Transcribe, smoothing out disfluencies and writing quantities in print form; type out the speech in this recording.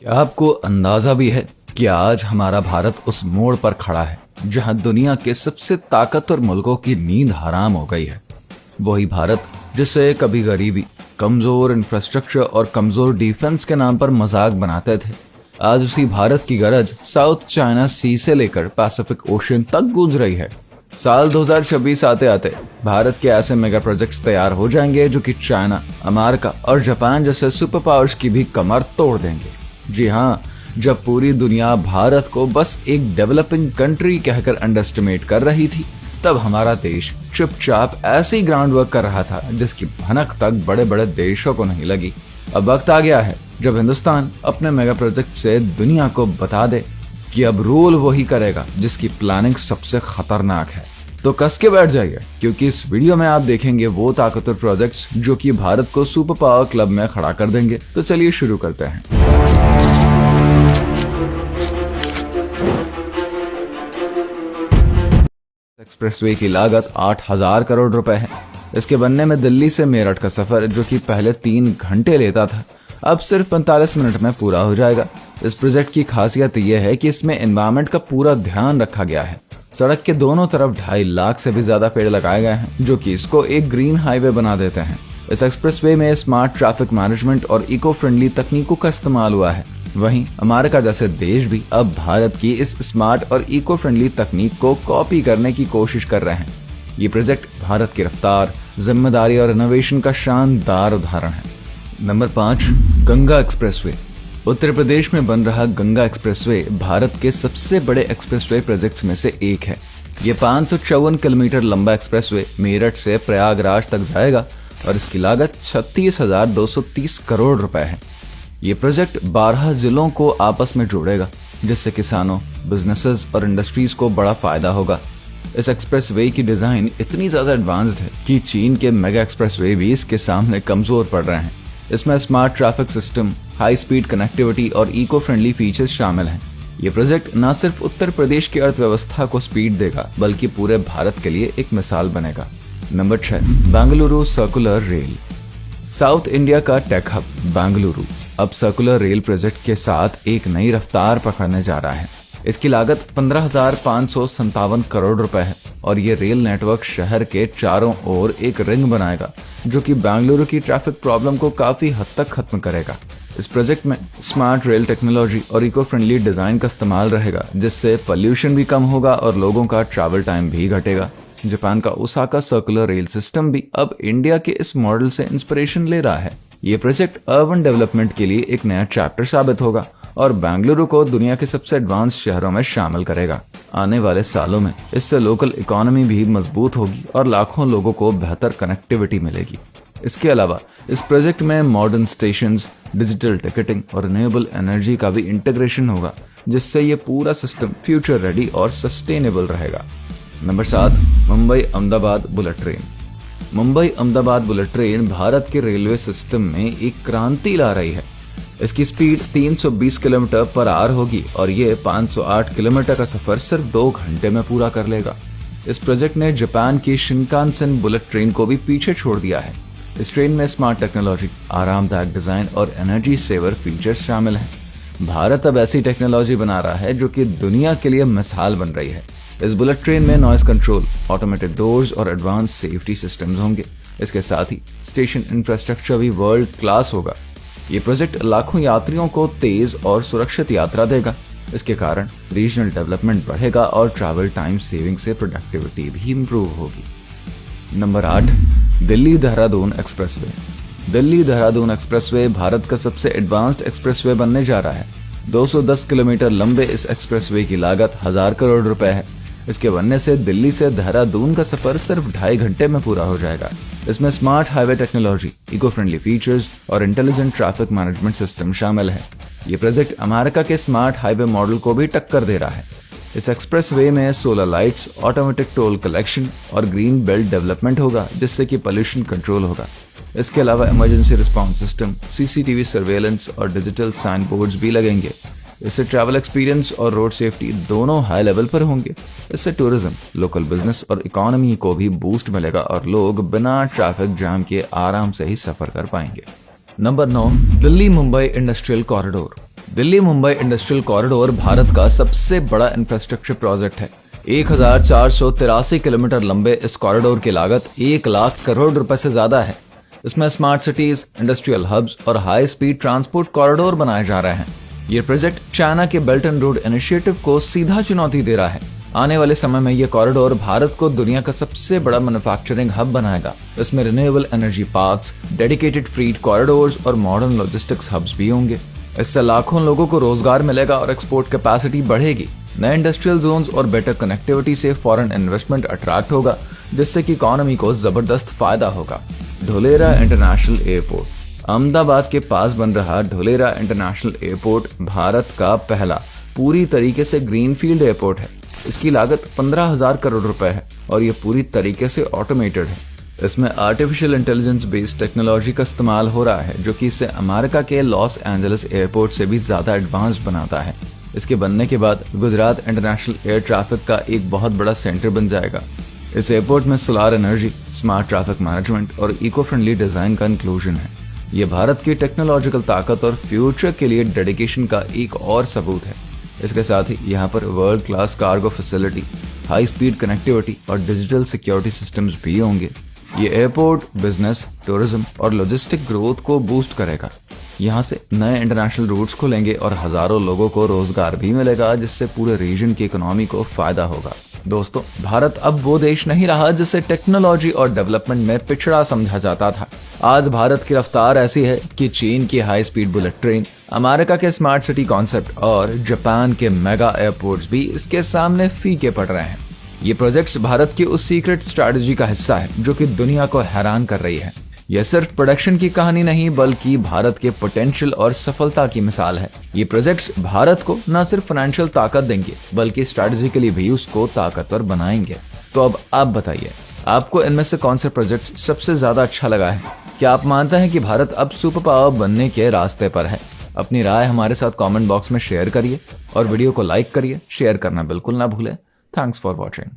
क्या आपको अंदाजा भी है कि आज हमारा भारत उस मोड़ पर खड़ा है जहां दुनिया के सबसे ताकतवर मुल्कों की नींद हराम हो गई है। वही भारत जिसे कभी गरीबी, कमजोर इंफ्रास्ट्रक्चर और कमजोर डिफेंस के नाम पर मजाक बनाते थे, आज उसी भारत की गरज साउथ चाइना सी से लेकर पैसिफिक ओशन तक गूंज रही है। साल 2026 आते आते भारत के ऐसे मेगा प्रोजेक्ट्स तैयार हो जाएंगे जो कि चाइना, अमेरिका और जापान जैसे सुपर पावर्स की भी कमर तोड़ देंगे। जी हाँ, जब पूरी दुनिया भारत को बस एक डेवलपिंग कंट्री कहकर अंडरएस्टिमेट कर रही थी, तब हमारा देश चुपचाप ऐसे ही ग्राउंड वर्क कर रहा था जिसकी भनक तक बड़े बड़े देशों को नहीं लगी। अब वक्त आ गया है जब हिंदुस्तान अपने मेगा प्रोजेक्ट से दुनिया को बता दे कि अब रूल वही करेगा जिसकी प्लानिंग सबसे खतरनाक है। तो कस के बैठ जाइए, क्योंकि इस वीडियो में आप देखेंगे वो ताकतवर प्रोजेक्ट्स जो कि भारत को सुपर पावर क्लब में खड़ा कर देंगे। तो चलिए शुरू करते हैं। एक्सप्रेसवे की लागत 8,000 करोड़ रुपए है। इसके बनने में दिल्ली से मेरठ का सफर, जो कि पहले 3 घंटे लेता था, अब सिर्फ 45 मिनट में पूरा हो जाएगा। इस प्रोजेक्ट की खासियत यह है कि इसमें एनवायरनमेंट का पूरा ध्यान रखा गया है। सड़क के दोनों तरफ 2.5 लाख से भी ज्यादा पेड़ लगाए गए हैं, जो कि इसको एक ग्रीन हाईवे बना देते हैं। इस एक्सप्रेसवे में स्मार्ट ट्रैफिक मैनेजमेंट और इको फ्रेंडली तकनीकों का इस्तेमाल हुआ है। वहीं अमेरिका जैसे देश भी अब भारत की इस स्मार्ट और इको फ्रेंडली तकनीक को कॉपी करने की कोशिश कर रहे हैं। ये प्रोजेक्ट भारत की रफ्तार, जिम्मेदारी और इनोवेशन का शानदार उदाहरण है। Number 5, Ganga expressway. उत्तर प्रदेश में बन रहा गंगा एक्सप्रेसवे भारत के सबसे बड़े एक्सप्रेसवे प्रोजेक्ट्स में से एक है। ये 554 किलोमीटर लंबा एक्सप्रेसवे मेरठ से प्रयागराज तक जाएगा और इसकी लागत 36,230 करोड़ रुपए है। ये प्रोजेक्ट 12 जिलों को आपस में जोड़ेगा, जिससे किसानों, बिजनेसेस और इंडस्ट्रीज को बड़ा फायदा होगा। इस एक्सप्रेसवे की डिजाइन इतनी ज्यादा एडवांस्ड है कि चीन के मेगा एक्सप्रेसवे भी इसके सामने कमजोर पड़ रहे हैं। इसमें smart traffic system, high speed connectivity और इको फ्रेंडली फीचर्स शामिल हैं। ये प्रोजेक्ट न सिर्फ उत्तर प्रदेश की अर्थव्यवस्था को स्पीड देगा, बल्कि पूरे भारत के लिए एक मिसाल बनेगा। Number 6, Bengaluru circular rail. South India का टेक हब बेंगलुरु अब सर्कुलर रेल प्रोजेक्ट के साथ एक नई रफ्तार पकड़ने जा रहा है। इसकी लागत 15,557 करोड़ रुपए है और ये रेल नेटवर्क शहर के चारों ओर एक रिंग बनाएगा, जो कि बेंगलुरु की ट्रैफिक प्रॉब्लम को काफी हद तक खत्म करेगा। इस प्रोजेक्ट में स्मार्ट रेल टेक्नोलॉजी और इको फ्रेंडली डिजाइन का इस्तेमाल रहेगा, जिससे पोल्यूशन भी कम होगा और लोगों का ट्रैवल टाइम भी घटेगा। जापान का ओसाका सर्कुलर रेल सिस्टम भी अब इंडिया के इस मॉडल से इंस्पिरेशन ले रहा है। ये प्रोजेक्ट अर्बन डेवलपमेंट के लिए एक नया चैप्टर साबित होगा और बेंगलुरु को दुनिया के सबसे एडवांस शहरों में शामिल करेगा। आने वाले सालों में इससे लोकल इकोनॉमी भी मजबूत होगी और लाखों लोगों को बेहतर कनेक्टिविटी मिलेगी। इसके अलावा इस प्रोजेक्ट में मॉडर्न स्टेशंस, डिजिटल टिकटिंग और रिन्यूएबल एनर्जी का भी इंटीग्रेशन होगा, जिससे ये पूरा सिस्टम फ्यूचर रेडी और सस्टेनेबल रहेगा। Number 7, Mumbai Ahmedabad bullet train. Mumbai Ahmedabad bullet train Bharat के रेलवे सिस्टम में एक क्रांति ला रही है। इसकी स्पीड 320 किलोमीटर पर आवर होगी और ये 508 किलोमीटर का सफर सिर्फ 2 घंटे में पूरा कर लेगा। इस प्रोजेक्ट ने जापान की शिनकानसेन बुलेट ट्रेन को भी पीछे छोड़ दिया है। इस ट्रेन में स्मार्ट टेक्नोलॉजी, आरामदायक डिजाइन और एनर्जी सेवर फीचर्स शामिल हैं। भारत अब ऐसी टेक्नोलॉजी बना रहा है जो कि दुनिया के लिए मिसाल बन रही है। इस बुलेट ट्रेन में नॉइज कंट्रोल, ऑटोमेटिक डोर्स और एडवांस सेफ्टी सिस्टम्स होंगे। इसके साथ ही स्टेशन इंफ्रास्ट्रक्चर भी वर्ल्ड क्लास होगा। ये प्रोजेक्ट लाखों यात्रियों को तेज और सुरक्षित यात्रा देगा। इसके कारण रीजनल डेवलपमेंट बढ़ेगा और ट्रैवल टाइम सेविंग से प्रोडक्टिविटी भी इंप्रूव होगी। Number 8, Delhi Dehradun expressway. Delhi Dehradun expressway Bharat का सबसे एडवांस्ड एक्सप्रेसवे बनने जा रहा है। 210 किलोमीटर लंबे इस एक्सप्रेसवे की लागत 1,000 करोड़ रुपए है। इसके बनने से दिल्ली से देहरादून का सफर सिर्फ 2.5 घंटे में पूरा हो जाएगा। इसमें smart highway technology, eco friendly features और इंटेलिजेंट ट्रैफिक मैनेजमेंट सिस्टम शामिल है। ये प्रोजेक्ट अमेरिका के स्मार्ट हाईवे मॉडल को भी टक्कर दे रहा है। इस एक्सप्रेसवे में solar lights, automatic toll collection और ग्रीन बेल्ट डेवलपमेंट होगा, जिससे कि पोल्यूशन कंट्रोल होगा। इसके अलावा emergency response system, CCTV surveillance और डिजिटल साइन बोर्ड्स भी लगेंगे। इससे ट्रैवल एक्सपीरियंस और रोड सेफ्टी दोनों हाई लेवल पर होंगे। इससे टूरिज्म, लोकल बिजनेस और इकोनॉमी को भी बूस्ट मिलेगा और लोग बिना ट्रैफिक जाम के आराम से ही सफर कर पाएंगे। Number 9, Delhi Mumbai industrial corridor. Delhi Mumbai industrial corridor Bharat का सबसे बड़ा इंफ्रास्ट्रक्चर प्रोजेक्ट है। 1483 किलोमीटर लंबे इस कॉरिडोर की लागत 1 लाख करोड़ रुपए से ज्यादा है। इसमें स्मार्ट सिटीज, इंडस्ट्रियल हब्स और हाई स्पीड ट्रांसपोर्ट कॉरिडोर बनाए जा रहे हैं। ये प्रोजेक्ट चाइना के बेल्ट एंड रोड इनिशिएटिव को सीधा चुनौती दे रहा है। आने वाले समय में ये कॉरिडोर भारत को दुनिया का सबसे बड़ा मैन्युफैक्चरिंग हब बनाएगा। इसमें renewable energy parks, dedicated freight corridors और मॉडर्न लॉजिस्टिक्स हब्स भी होंगे। इससे लाखों लोगों को रोजगार मिलेगा और एक्सपोर्ट कैपेसिटी बढ़ेगी। नए इंडस्ट्रियल जोन्स और बेटर कनेक्टिविटी से फॉरेन इन्वेस्टमेंट अट्रैक्ट होगा, जिससे कि इकोनॉमी को जबरदस्त फायदा होगा। Dholera international airport. अहमदाबाद के पास बन रहा ढोलेरा इंटरनेशनल एयरपोर्ट भारत का पहला पूरी तरीके से ग्रीनफील्ड एयरपोर्ट है। इसकी लागत 15,000 करोड़ रुपए है और ये पूरी तरीके से ऑटोमेटेड है। इसमें आर्टिफिशियल इंटेलिजेंस बेस्ड टेक्नोलॉजी का इस्तेमाल हो रहा है, जो कि इसे अमेरिका के लॉस एंजलिस एयरपोर्ट से भी ज्यादा एडवांस बनाता है। इसके बनने के बाद गुजरात इंटरनेशनल एयर ट्रैफिक का एक बहुत बड़ा सेंटर बन जाएगा। इस एयरपोर्ट में solar energy, smart traffic management और इको फ्रेंडली डिजाइन का इंक्लूजन है। ये भारत की टेक्नोलॉजिकल ताकत और फ्यूचर के लिए डेडिकेशन का एक और सबूत है। इसके साथ ही यहाँ पर world class cargo facility, high speed connectivity और डिजिटल सिक्योरिटी सिस्टम्स भी होंगे। ये एयरपोर्ट बिजनेस, टूरिज्म और लॉजिस्टिक ग्रोथ को बूस्ट करेगा। यहाँ से नए इंटरनेशनल रूट्स खुलेंगे और हजारों लोगों को रोजगार भी मिलेगा, जिससे पूरे रीजन की इकोनॉमी को फायदा होगा। दोस्तों, भारत अब वो देश नहीं रहा जिसे टेक्नोलॉजी और डेवलपमेंट में पिछड़ा समझा जाता था। आज भारत की रफ्तार ऐसी है कि चीन की high speed bullet train, America के स्मार्ट सिटी कॉन्सेप्ट और जापान के मेगा एयरपोर्ट्स भी इसके सामने फीके पड़ रहे हैं। ये प्रोजेक्ट्स भारत की उस सीक्रेट स्ट्रैटेजी का हिस्सा है जो कि दुनिया को हैरान कर रही है। यह सिर्फ प्रोडक्शन की कहानी नहीं, बल्कि भारत के पोटेंशियल और सफलता की मिसाल है। ये प्रोजेक्ट्स भारत को न सिर्फ फाइनेंशियल ताकत देंगे, बल्कि स्ट्रैटेजिकली भी उसको ताकतवर बनाएंगे। तो अब आप बताइए, आपको इनमें से कौन सा प्रोजेक्ट सबसे ज्यादा अच्छा लगा है? क्या आप मानते हैं कि भारत अब सुपर पावर बनने के रास्ते पर है? अपनी राय हमारे साथ कमेंट बॉक्स में शेयर करिए और वीडियो को लाइक करिए, शेयर करना बिल्कुल ना भूलें। Thanks for watching.